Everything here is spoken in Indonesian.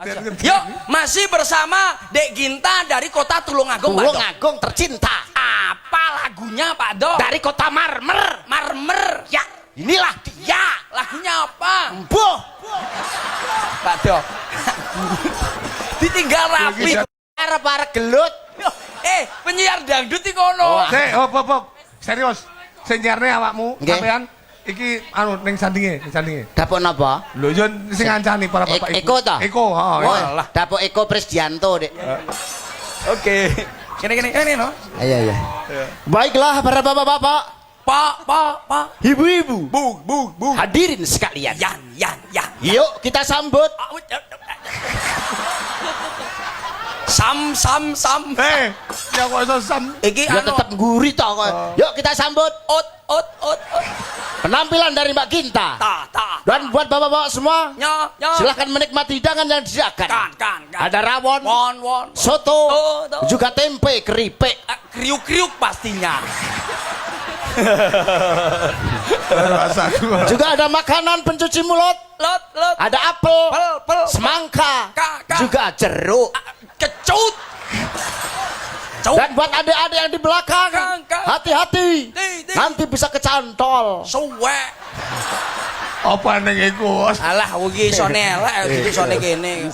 Yuk, masih bersama Dek Ginta dari kota Tulungagung, Pak Dok. Tulungagung tercinta. Apa lagunya, Pak Dok? Dari kota Marmer. Marmer. Ya, inilah dia. Lagunya apa? Boh. Pak Dok. Ditinggal rapi. Para gelut. Penyiar dangdut iki kono. Hop. Serius. Sing nyiarne awakmu, Nggih. sampean iki anu ning sandinge. Dapuk napa? Lho yo sing ngancani para bapak ibu. Eko ta? Eko, heeh. Oh, dapuk Eko Presdianto, Dek. Oke. Kene no. Iya. Baiklah para bapak-bapak, Pak. ibu-ibu, Bu. hadirin sekalian. Yan. Yuk kita sambut Sam. Ya kok iso sam. Iki ya anu. tetap gurih toh. Yuk kita sambut Ot. penampilan dari Mbak Ginta. Ta. Dan buat bapak-bapak semua, Nya. silahkan menikmati hidangan yang disediakan. Kan. Ada rawon, Won. soto, Tuh. juga tempe, keripik. Kriuk pastinya. Rasa gua. Juga ada makanan pencuci mulut, Lot. ada apel, Pel. semangka, Ka. juga jeruk. Kecut. Dan buat adik-adik yang di belakang, Kang. hati-hati, Di. nanti bisa kecantol. Suwe. Apa ning iku? Alah, ugi sone elek, iki sone kene.